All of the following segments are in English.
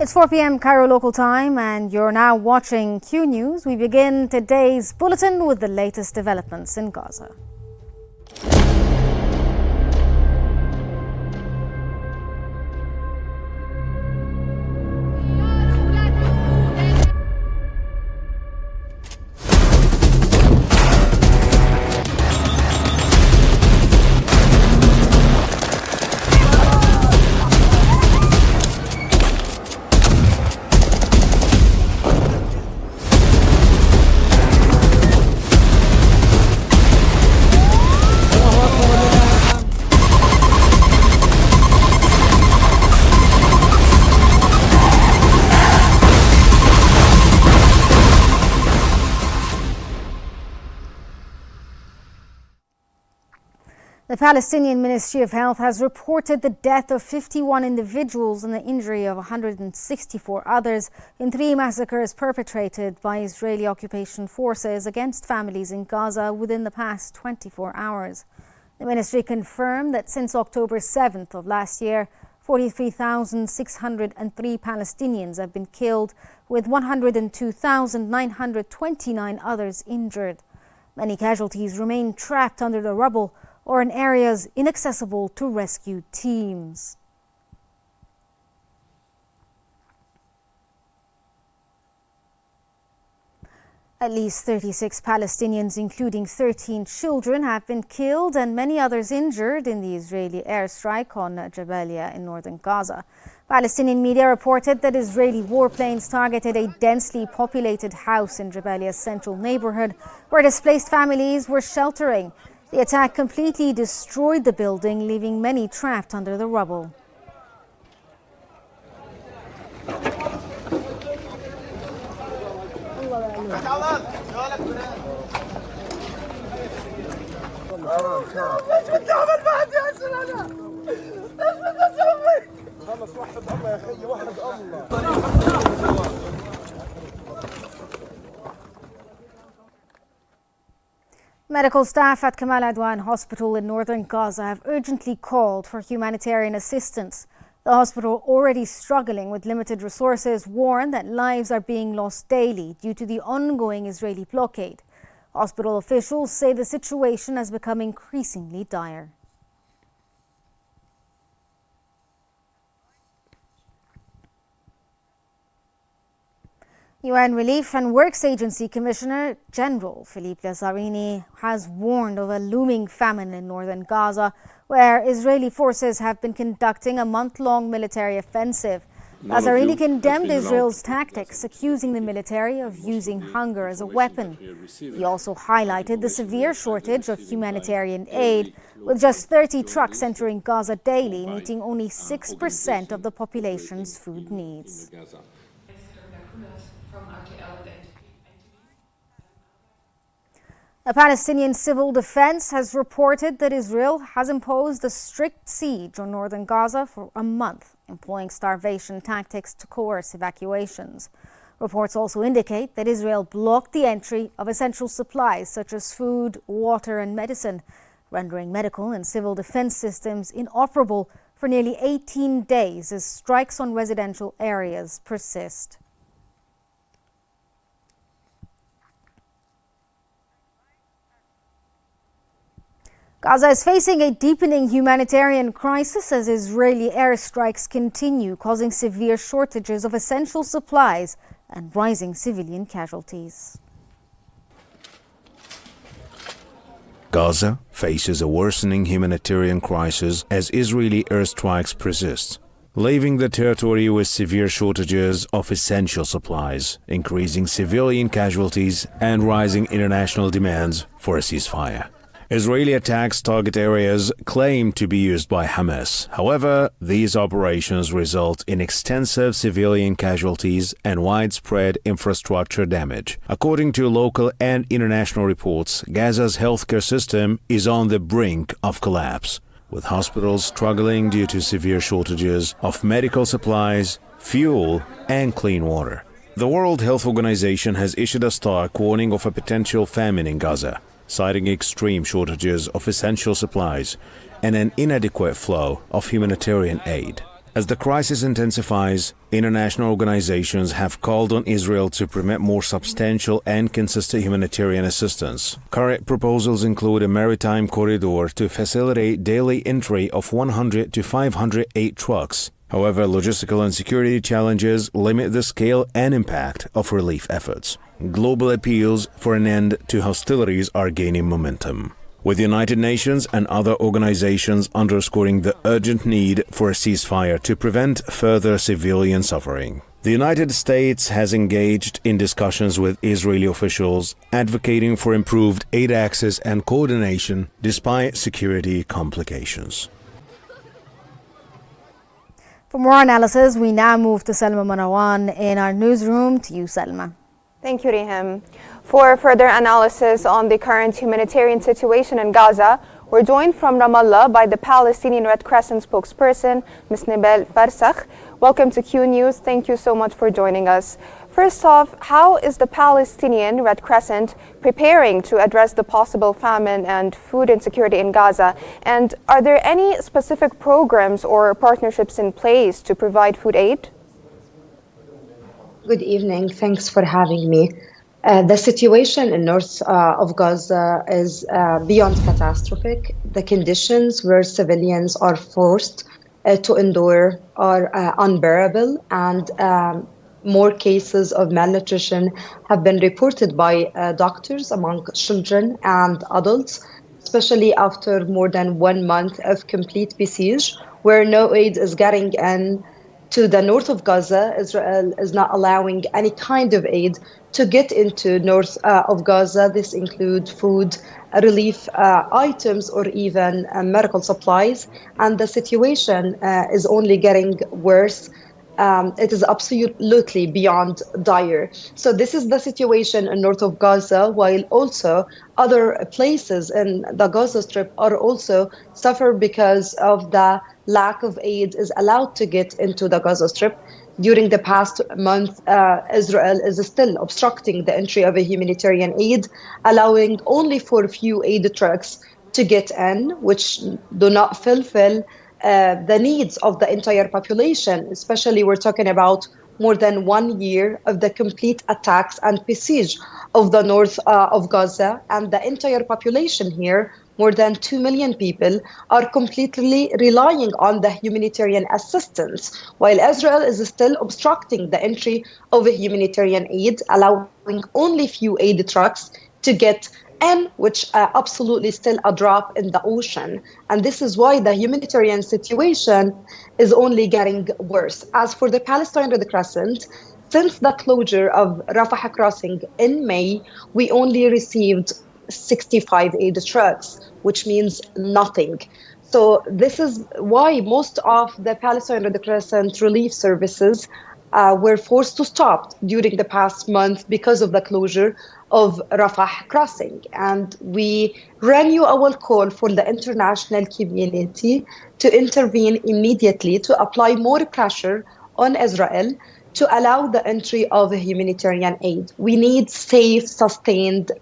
It's 4 p.m. Cairo local time, and you're now watching Qnews. We begin today's bulletin with the latest developments in Gaza. The Palestinian Ministry of Health has reported the death of 51 individuals and the injury of 164 others in 3 massacres perpetrated by Israeli occupation forces against families in Gaza within the past 24 hours. The ministry confirmed that since October 7th of last year, 43,603 Palestinians have been killed, with 102,929 others injured. Many casualties remain trapped under the rubble or in areas inaccessible to rescue teams. At least 36 Palestinians, including 13 children, have been killed and many others injured in the Israeli airstrike on Jabalia in northern Gaza. Palestinian media reported that Israeli warplanes targeted a densely populated house in Jabalia's central neighborhood where displaced families were sheltering. The attack completely destroyed the building, leaving many trapped under the rubble. Medical staff at Kamal Adwan Hospital in northern Gaza have urgently called for humanitarian assistance. The hospital, already struggling with limited resources, warned that lives are being lost daily due to the ongoing Israeli blockade. Hospital officials say the situation has become increasingly dire. UN Relief and Works Agency Commissioner General Philippe Lazzarini has warned of a looming famine in northern Gaza, where Israeli forces have been conducting a month-long military offensive. Lazzarini condemned Israel's tactics, accusing the military of using hunger as a weapon. He also highlighted the severe shortage of humanitarian aid, with just 30 trucks entering Gaza daily, meeting only 6% of the population's food needs. A Palestinian civil defense has reported that Israel has imposed a strict siege on northern Gaza for a month, employing starvation tactics to coerce evacuations. Reports also indicate that Israel blocked the entry of essential supplies such as food, water and medicine, rendering medical and civil defense systems inoperable for nearly 18 days as strikes on residential areas persist. Gaza is facing a deepening humanitarian crisis as Israeli airstrikes continue, causing severe shortages of essential supplies and rising civilian casualties. Gaza faces a worsening humanitarian crisis as Israeli airstrikes persist, leaving the territory with severe shortages of essential supplies, increasing civilian casualties and rising international demands for a ceasefire. Israeli attacks target areas claimed to be used by Hamas. However, these operations result in extensive civilian casualties and widespread infrastructure damage. According to local and international reports, Gaza's healthcare system is on the brink of collapse, with hospitals struggling due to severe shortages of medical supplies, fuel, and clean water. The World Health Organization has issued a stark warning of a potential famine in Gaza, citing extreme shortages of essential supplies and an inadequate flow of humanitarian aid. As the crisis intensifies, international organizations have called on Israel to permit more substantial and consistent humanitarian assistance. Current proposals include a maritime corridor to facilitate daily entry of 100 to 508 trucks. However, logistical and security challenges limit the scale and impact of relief efforts. Global appeals for an end to hostilities are gaining momentum, with the United Nations and other organizations underscoring the urgent need for a ceasefire to prevent further civilian suffering. The United States has engaged in discussions with Israeli officials, advocating for improved aid access and coordination despite security complications. For more analysis, we now move to Salma Manawan in our newsroom. To you, Salma. Thank you, Riham. For further analysis on the current humanitarian situation in Gaza, we're joined from Ramallah by the Palestinian Red Crescent spokesperson, Ms. Nibel Farsakh. Welcome to Qnews. Thank you so much for joining us. First off, how is the Palestinian Red Crescent preparing to address the possible famine and food insecurity in Gaza? And are there any specific programs or partnerships in place to provide food aid? Good evening. Thanks for having me. The situation in north of Gaza is beyond catastrophic. The conditions where civilians are forced to endure are unbearable, and more cases of malnutrition have been reported by doctors among children and adults, especially after more than 1 month of complete besiege, where no aid is getting in. To the north of Gaza, Israel is not allowing any kind of aid to get into north of Gaza. This includes food, relief items, or even medical supplies. And the situation is only getting worse. It is absolutely beyond dire. So this is the situation in north of Gaza, while also other places in the Gaza Strip are also suffer because of the lack of aid is allowed to get into the Gaza Strip. During the past month, Israel is still obstructing the entry of a humanitarian aid, allowing only for a few aid trucks to get in, which do not fulfill the needs of the entire population. Especially, we're talking about more than 1 year of the complete attacks and besiege of the north of Gaza, and the entire population here, more than 2 million people, are completely relying on the humanitarian assistance, while Israel is still obstructing the entry of a humanitarian aid, allowing only few aid trucks to get in, which absolutely still a drop in the ocean. And this is why the humanitarian situation is only getting worse. As for the Palestinian Red Crescent, since the closure of Rafah crossing in May, we only received 65 aid trucks, which means nothing. So this is why most of the Palestinian Red Crescent relief services were forced to stop during the past month because of the closure of Rafah crossing. And we renew our call for the international community to intervene immediately, to apply more pressure on Israel to allow the entry of a humanitarian aid. We need safe, sustained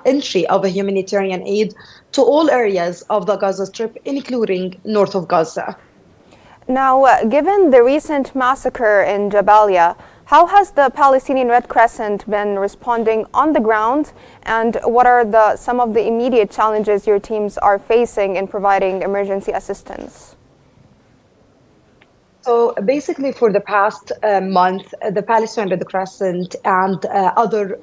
entry of a humanitarian aid to all areas of the Gaza Strip, including north of Gaza. Now, given the recent massacre in Jabalia, how has the Palestinian Red Crescent been responding on the ground, and what are some of the immediate challenges your teams are facing in providing emergency assistance? So basically, for the past month, the Palestinian Red Crescent and other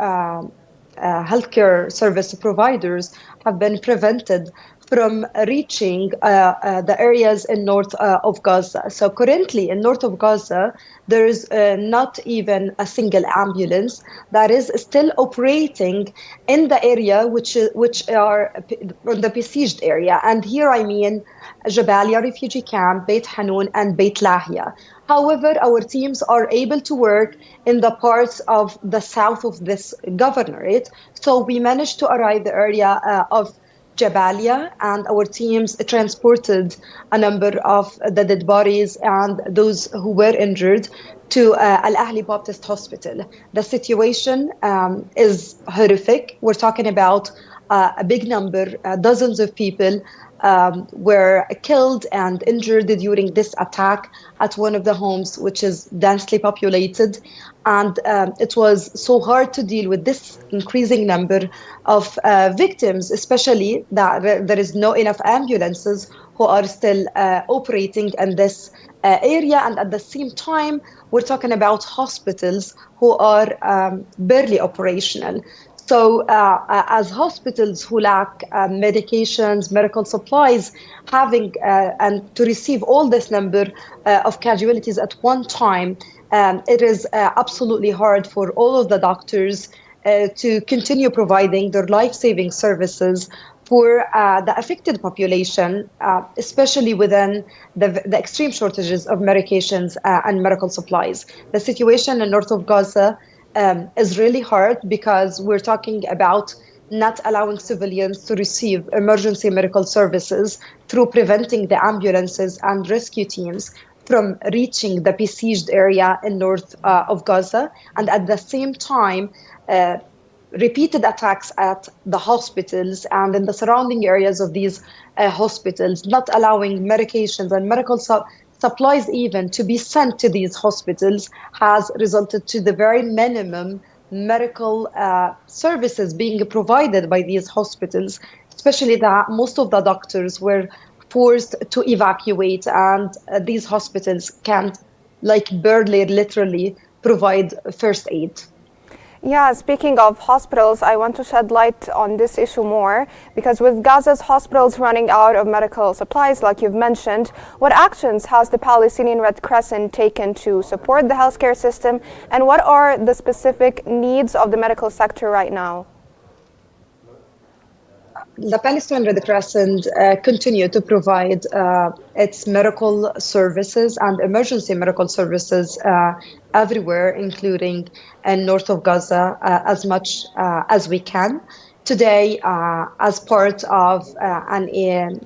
healthcare service providers have been prevented from reaching the areas in north of Gaza. So currently in north of Gaza, there is not even a single ambulance that is still operating in the area which are the besieged area. And here I mean Jabalia refugee camp, Beit Hanun, and Beit Lahia. However, our teams are able to work in the parts of the south of this governorate. So we managed to arrive the area of Jabalia, and our teams transported a number of the dead bodies and those who were injured to Al Ahli Baptist Hospital. The situation is horrific. We're talking about a big number, dozens of people were killed and injured during this attack at one of the homes, which is densely populated. And it was so hard to deal with this increasing number of victims, especially that there is no enough ambulances who are still operating in this area. And at the same time, we're talking about hospitals who are barely operational. So as hospitals who lack medications, medical supplies, having and to receive all this number of casualties at one time, it is absolutely hard for all of the doctors to continue providing their life-saving services for the affected population, especially within the extreme shortages of medications and medical supplies. The situation in north of Gaza is really hard because we're talking about not allowing civilians to receive emergency medical services through preventing the ambulances and rescue teams from reaching the besieged area in north of Gaza. And at the same time, repeated attacks at the hospitals and in the surrounding areas of these hospitals, not allowing medications and medical supplies even to be sent to these hospitals, has resulted to the very minimum medical services being provided by these hospitals, especially that most of the doctors were forced to evacuate, and these hospitals can't, like, barely literally provide first aid. Yeah, speaking of hospitals, I want to shed light on this issue more, because with Gaza's hospitals running out of medical supplies, like you've mentioned, what actions has the Palestinian Red Crescent taken to support the healthcare system, and what are the specific needs of the medical sector right now? The Palestinian Red Crescent continue to provide its medical services and emergency medical services everywhere, including in north of Gaza, as much as we can. Today, as part of a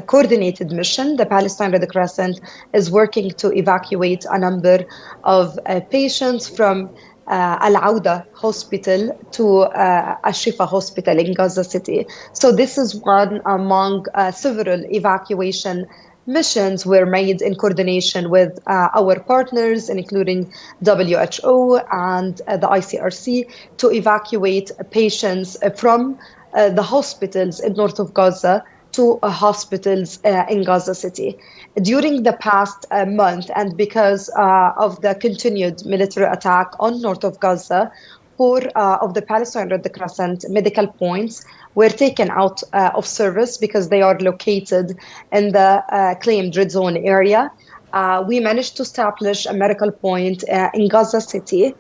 coordinated mission, the Palestinian Red Crescent is working to evacuate a number of patients from Al-Auda Hospital to Al-Shifa Hospital in Gaza City. So this is one among several evacuation missions were made in coordination with our partners, including WHO and the ICRC, to evacuate patients from the hospitals in north of Gaza to hospitals in Gaza City. During the past month, and because of the continued military attack on north of Gaza, four of the Palestinian Red Crescent medical points were taken out of service because they are located in the claimed red zone area. We managed to establish a medical point in Gaza City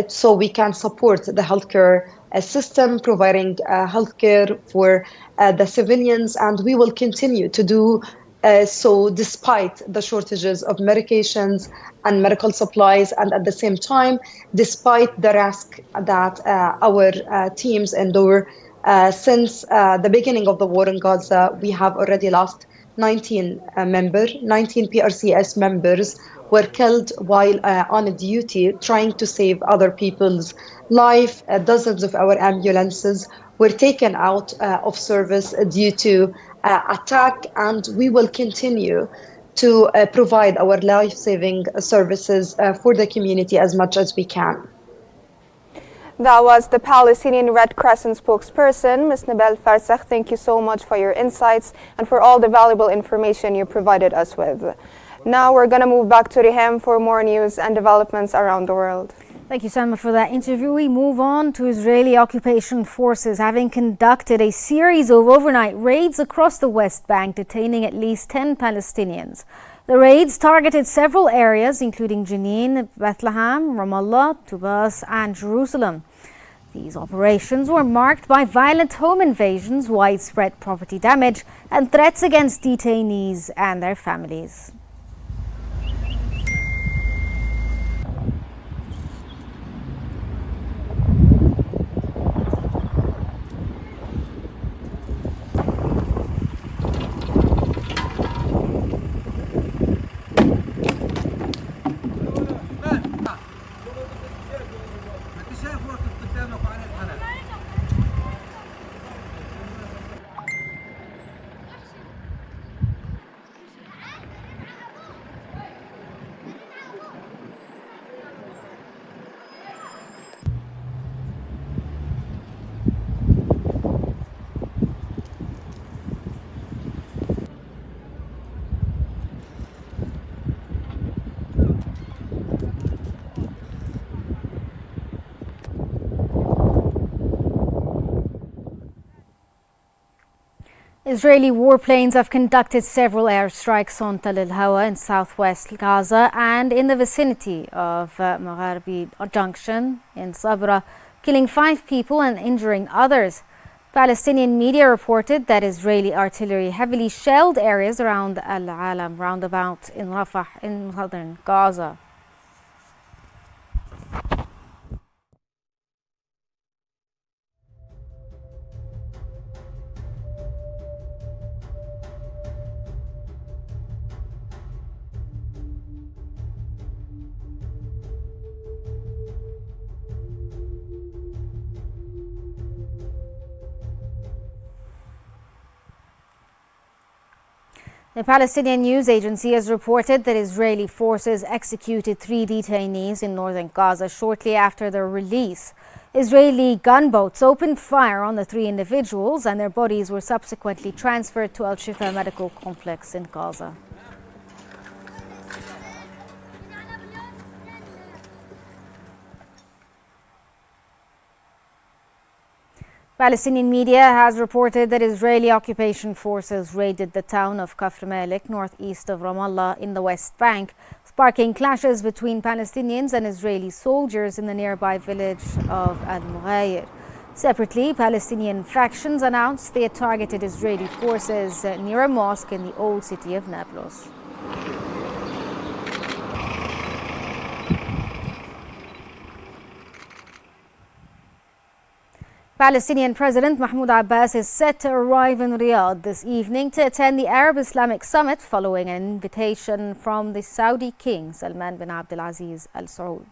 so we can support the healthcare system, providing healthcare for the civilians, and we will continue to do so despite the shortages of medications and medical supplies, and at the same time, despite the risk that our teams endure. Since the beginning of the war in Gaza, we have already lost 19 PRCS members were killed while on duty trying to save other people's life. Dozens of our ambulances were taken out of service due to attack, and we will continue to provide our life-saving services for the community as much as we can. That was the Palestinian Red Crescent spokesperson, Ms. Nabel Farsakh. Thank you so much for your insights and for all the valuable information you provided us with. Now we're going to move back to Rihem for more news and developments around the world. Thank you, Salma, for that interview. We move on to Israeli occupation forces having conducted a series of overnight raids across the West Bank, detaining at least 10 Palestinians. The raids targeted several areas, including Jenin, Bethlehem, Ramallah, Tubas, and Jerusalem. These operations were marked by violent home invasions, widespread property damage, and threats against detainees and their families. Israeli warplanes have conducted several airstrikes on Tal al-Hawa in southwest Gaza and in the vicinity of Magharbi Junction in Sabra, killing 5 people and injuring others. Palestinian media reported that Israeli artillery heavily shelled areas around Al-Alam roundabout in Rafah in northern Gaza. The Palestinian news agency has reported that Israeli forces executed 3 detainees in northern Gaza shortly after their release. Israeli gunboats opened fire on the 3 individuals and their bodies were subsequently transferred to Al-Shifa Medical Complex in Gaza. Palestinian media has reported that Israeli occupation forces raided the town of Kafr Malik, northeast of Ramallah in the West Bank, sparking clashes between Palestinians and Israeli soldiers in the nearby village of Al-Mughayr. Separately, Palestinian factions announced they had targeted Israeli forces near a mosque in the old city of Nablus. Palestinian President Mahmoud Abbas is set to arrive in Riyadh this evening to attend the Arab-Islamic summit following an invitation from the Saudi King Salman bin Abdulaziz Al Saud.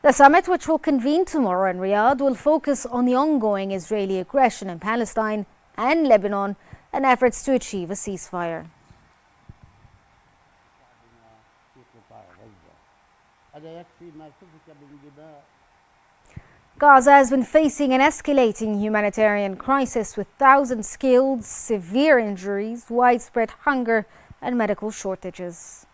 The summit, which will convene tomorrow in Riyadh, will focus on the ongoing Israeli aggression in Palestine and Lebanon and efforts to achieve a ceasefire. Gaza has been facing an escalating humanitarian crisis with thousands killed, severe injuries, widespread hunger, and medical shortages.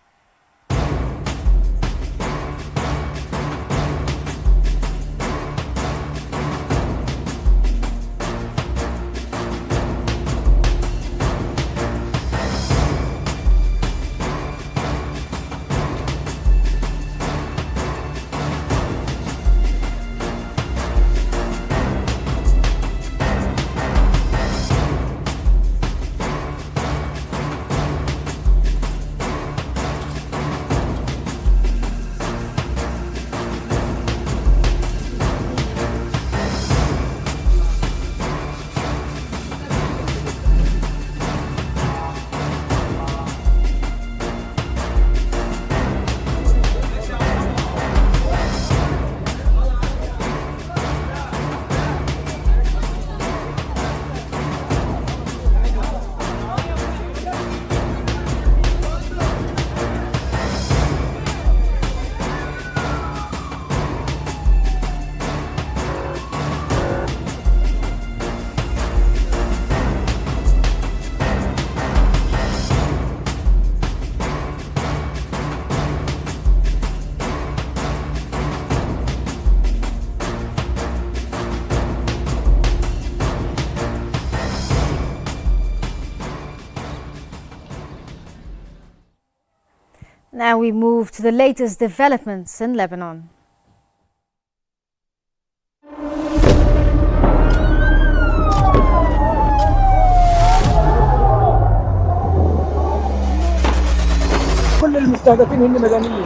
Now we move to the latest developments in Lebanon. كل المستهدفين هن مدنيين.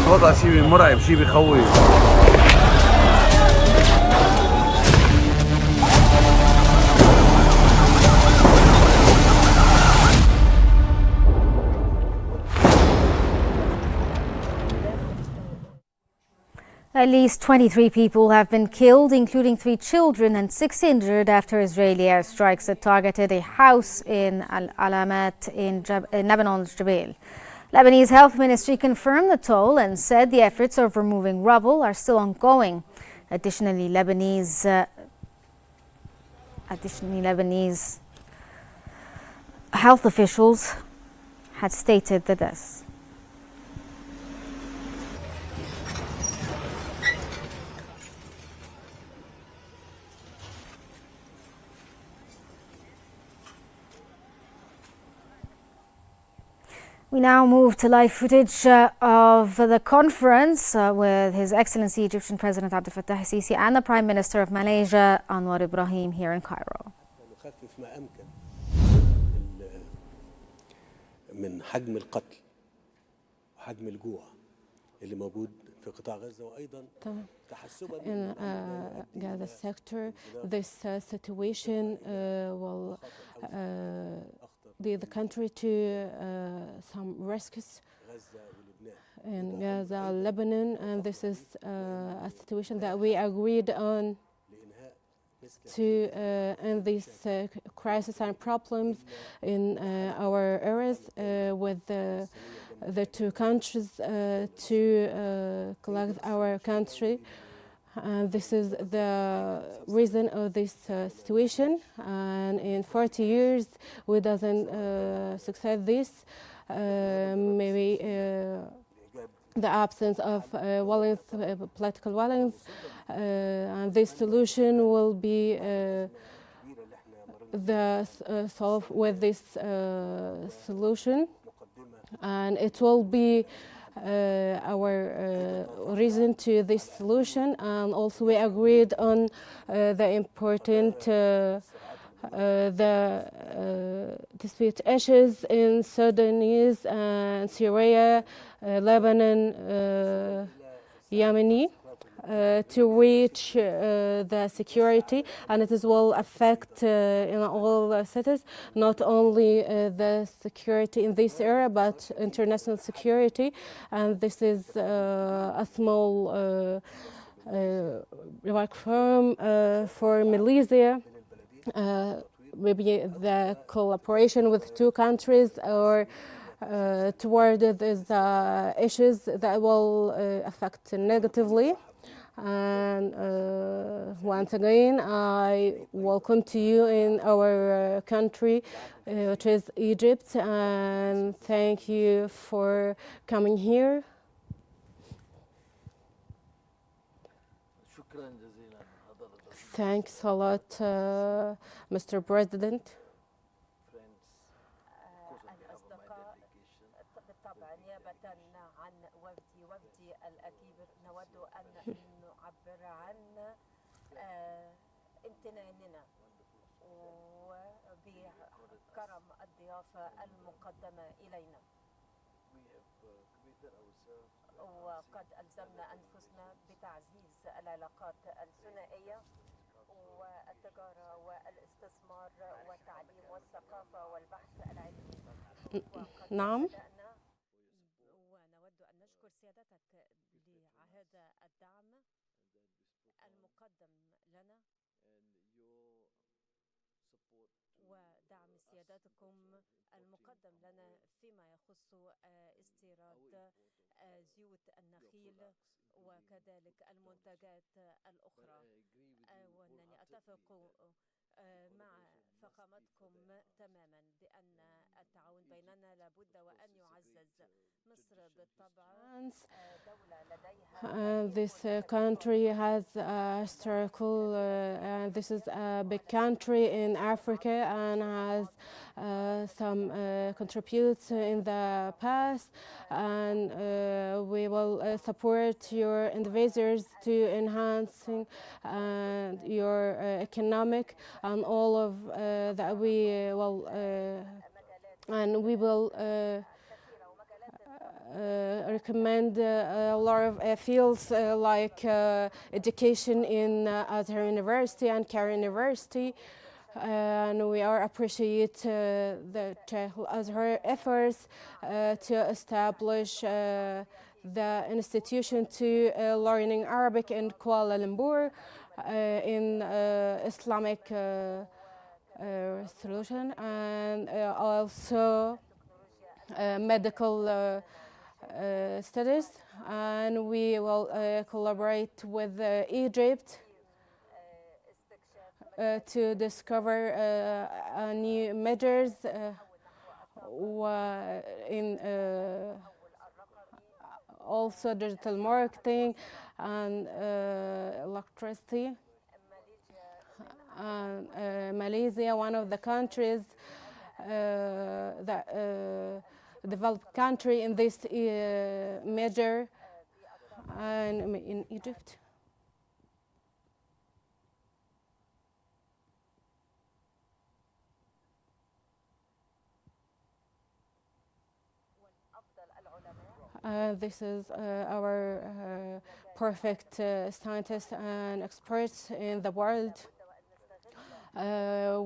وضع شيء مرعب، شيء بخوف. At least 23 people have been killed, including 3 children and 6 injured after Israeli airstrikes that targeted a house in Al-Alamat in Lebanon's Jabal. Lebanese Health Ministry confirmed the toll and said the efforts of removing rubble are still ongoing. Additionally, Lebanese health officials had stated that this. We now move to live footage of the conference with His Excellency Egyptian President Abdel Fattah el-Sisi and the Prime Minister of Malaysia, Anwar Ibrahim, here in Cairo. نخفف ما أمكن من حجم القتل وحجم الجوع اللي موجود في قطاع غزة وأيضا in Gaza sector. This situation will lead the country to some risks in Gaza, Lebanon, and this is a situation that we agreed on to end these crises and problems in our areas with the two countries to collect our country. And this is the reason of this situation. And in 40 years, we doesn't succeed this. Maybe the absence of political violence, and this solution will be the solve with this solution, and it will be our reason to this solution. And also we agreed on the important dispute issues in Sudanese and Syria, Lebanon, Yemeni, to reach the security, and it will affect in all cities, not only the security in this area, but international security. And this is a small reform for Malaysia. Maybe the collaboration with two countries or toward these issues that will affect negatively. And once again, I welcome to you in our country, which is Egypt, and thank you for coming here. Thanks a lot, Mr. President. امتناننا وبكرم الضيافة المقدمة إلينا، وقد ألزمنا أنفسنا بتعزيز العلاقات الثنائية والتجارة والاستثمار والتعليم والثقافة والبحث العلمي. نعم. ونود أن نشكر سيادتك لهذا الدعم المقدم لنا ودعم سيادتكم المقدم لنا فيما يخص استيراد زيوت النخيل وكذلك المنتجات الأخرى. وأنني أتفق مع فخامتكم تماما بأن التعاون بيننا لابد وأن يعزز. مصر بالطبع دولة لديها This country has historical, this is a big country in Africa and has some contributes in the past, and we will support your individuals to enhancing your economic and all of that we will and we will recommend a lot of fields like education in Azhar University and Cairo University, and we are appreciate the Sheikh Azhar efforts to establish the institution to learning Arabic in Kuala Lumpur in Islamic solution, and also medical studies, and we will collaborate with Egypt to discover new measures in also digital marketing and electricity. Malaysia, one of the countries that developed country in this measure and in Egypt. This is our perfect scientists and experts in the world.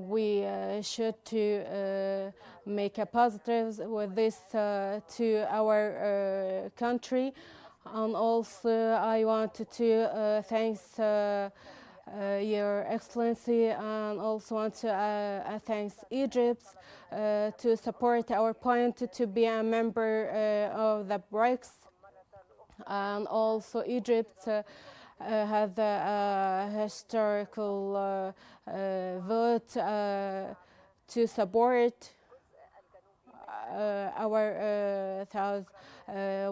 We should to make a positive with this to our country, and also I wanted to thank Your Excellency, and also want to thank Egypt to support our point to be a member of the BRICS, and also Egypt had a historical vote to support our third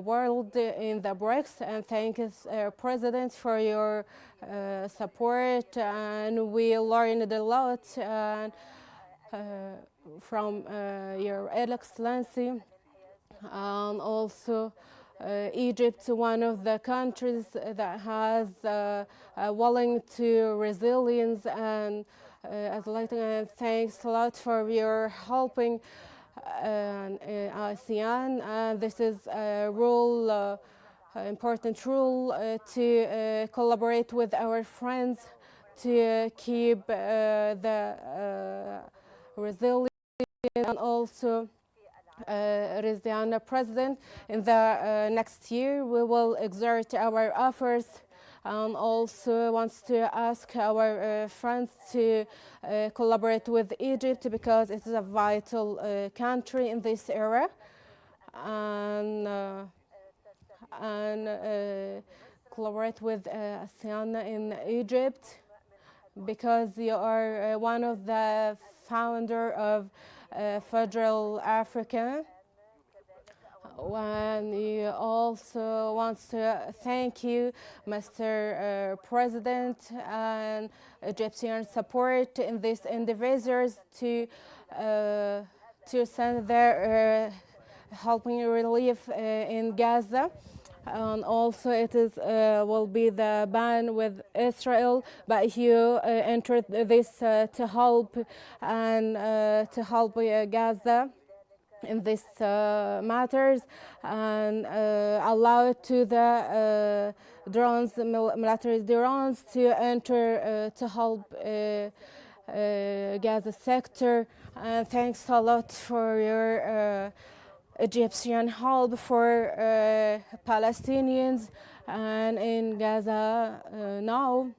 world in the BRICS, and thanks President for your support, and we learned a lot from Your Excellency, and also Egypt, one of the countries that has willing to resilience and and thanks a lot for your helping ASEAN. And this is a rule, important rule to collaborate with our friends to keep the resilience, and also Rizdiana President, in the next year we will exert our efforts, and also wants to ask our friends to collaborate with Egypt, because it is a vital country in this era, and collaborate with ASEAN in Egypt, because you are one of the founder of Federal Africa. And he also wants to thank you, Mr. President, and Egyptian support in these individuals to send their helping relief in Gaza. And also it is will be the ban with Israel, but you entered this to help, and to help Gaza in this matters, and allow it to the drones, military drones, to enter to help Gaza sector. And thanks a lot for your Egyptian help for Palestinians, and in Gaza now.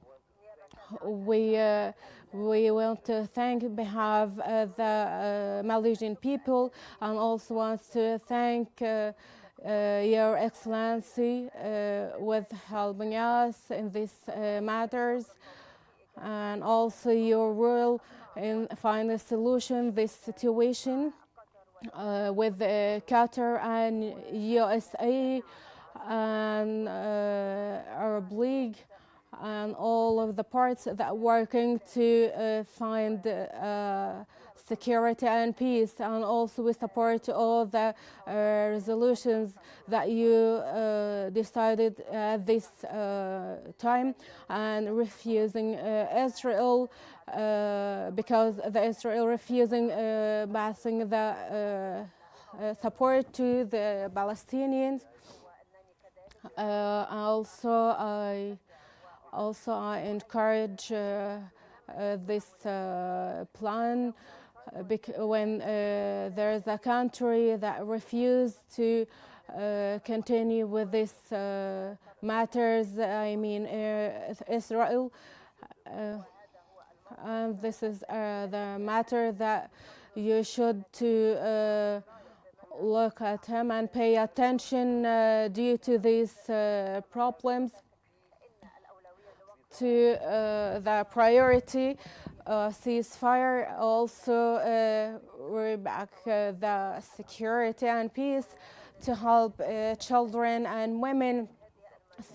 We want to thank behalf of the Malaysian people, and also want to thank Your Excellency with helping us in these matters, and also your role in finding a solution this situation with Qatar and USA and Arab League, and all of the parts that are working to find security and peace. And also we support all the resolutions that you decided at this time, and refusing Israel, because the Israel refusing passing the support to the Palestinians. Also, I encourage this plan, when there is a country that refused to continue with this matters, I mean Israel, and this is the matter that you should to look at him and pay attention due to these problems, to the priority ceasefire, also we're back the security and peace, to help children and women.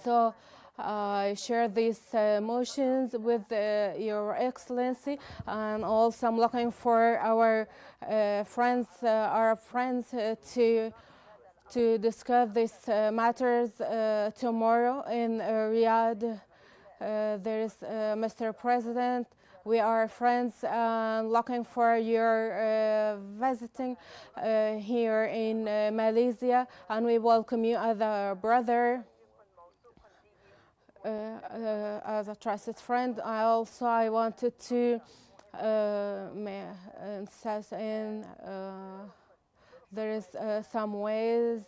So I share these emotions with Your Excellency, and also I'm looking for our friends, Arab friends, to discuss these matters tomorrow in Riyadh. There is Mr. President. We are friends and looking for your visiting here in Malaysia, and we welcome you as a brother, as a trusted friend. I wanted to insist in there is some ways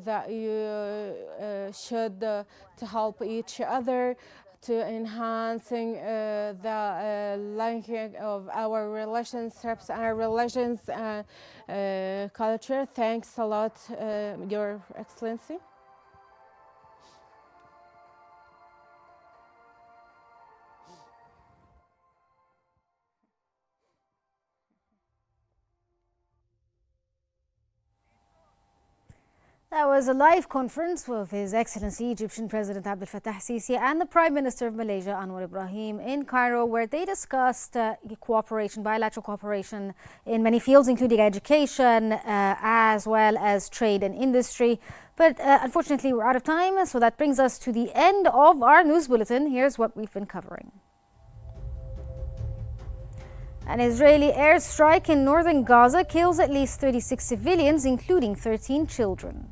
that you should to help each other, to enhancing the linking of our relationships and religions and culture. Thanks a lot, Your Excellency. That was a live conference with His Excellency Egyptian President Abdel Fattah Sisi and the Prime Minister of Malaysia Anwar Ibrahim in Cairo, where they discussed cooperation, bilateral cooperation in many fields, including education, as well as trade and industry. But unfortunately, we're out of time, so that brings us to the end of our news bulletin. Here's what we've been covering. An Israeli airstrike in northern Gaza kills at least 36 civilians, including 13 children.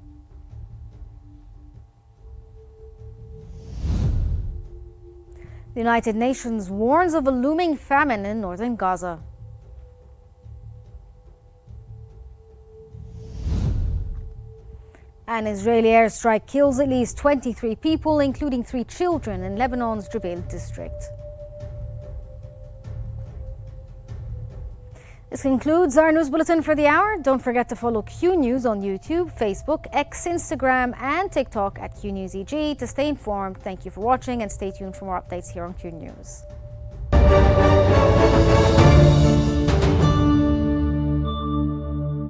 The United Nations warns of a looming famine in northern Gaza. An Israeli airstrike kills at least 23 people, including 3 children, in Lebanon's Jbeil district. This concludes our news bulletin for the hour. Don't forget to follow Qnews on YouTube, Facebook, X, Instagram, and TikTok at QNewsEG to stay informed. Thank you for watching, and stay tuned for more updates here on Qnews.